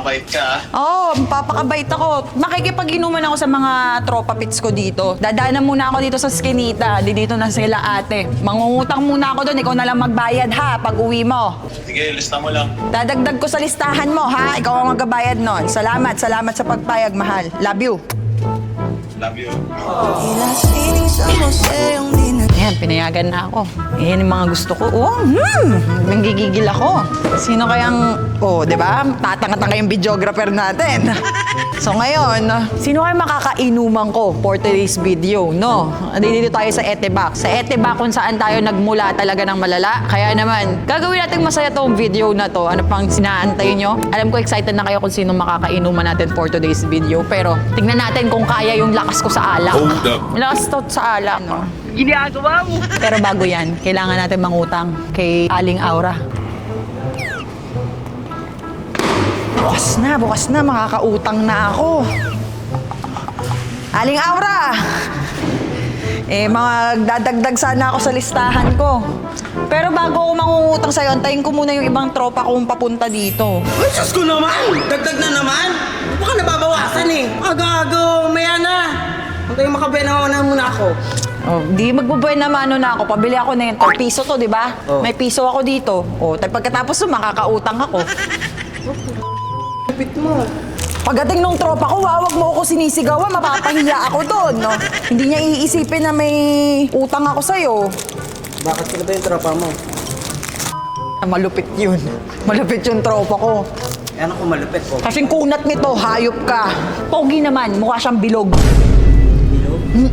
Papakabait ka, Oo, papakabait ako. Makikipag-inuman ako sa mga tropa pits ko dito. Dadaanan muna ako dito sa Skinita. Dito na sila ate. Mangungutang muna ako doon. Ikaw na lang magbayad ha pag uwi mo. sige, lista mo lang. Dadagdag ko sa listahan mo ha. Ikaw ang magbabayad nun. Salamat sa pagpayag, mahal. Love you. Love you. Ayan, pinayagan na ako. Ayan yung mga gusto ko. Oh, nanggigigil ako. Sino kayang, di ba? Tatanga-tanga yung videographer natin. So ngayon, sino kayang makakainuman ko for today's video, no? Dito tayo sa Etebak. Sa Etebak kung saan tayo nagmula talaga ng malala. Kaya naman, gagawin natin masaya tong video na to. Ano pang sinaantay nyo? Alam ko excited na kayo kung sino makakainuman natin for today's video. Pero tignan natin kung kaya yung lakas ko sa alak. Hold up. Lakas to sa alak, no? Ginagawa mo. Pero bago yan, kailangan natin mangutang kay Aling Aura. Bukas na, makakautang na ako. Aling Aura! Magdadagdag sana ako sa listahan ko. Pero bago ako mangungutang sa'yo, antayin ko muna yung ibang tropa kong papunta dito. Ay, Diyos ko naman! Dagdag na naman! Baka nababawasan eh. Aga-aga, maya na. Huwag kayong makabena na muna ako. Oh, di magbubuhay na mano na ako. Pabili ako na yun. Piso to, di ba? Oh. May piso ako dito. Pagkatapos makakautang ako. Lupit mo. Pagdating nung tropa ko, wag mo ako sinisigawan, mapapahiya ako doon, no? Hindi niya iisipin na may utang ako sa'yo. Bakit sila ba yung tropa mo? Malupit yun. Malupit yung tropa ko. Ano kung malupit po? Kasing kunat nito, hayop ka. Pogi naman, mukha siyang bilog. Bilog?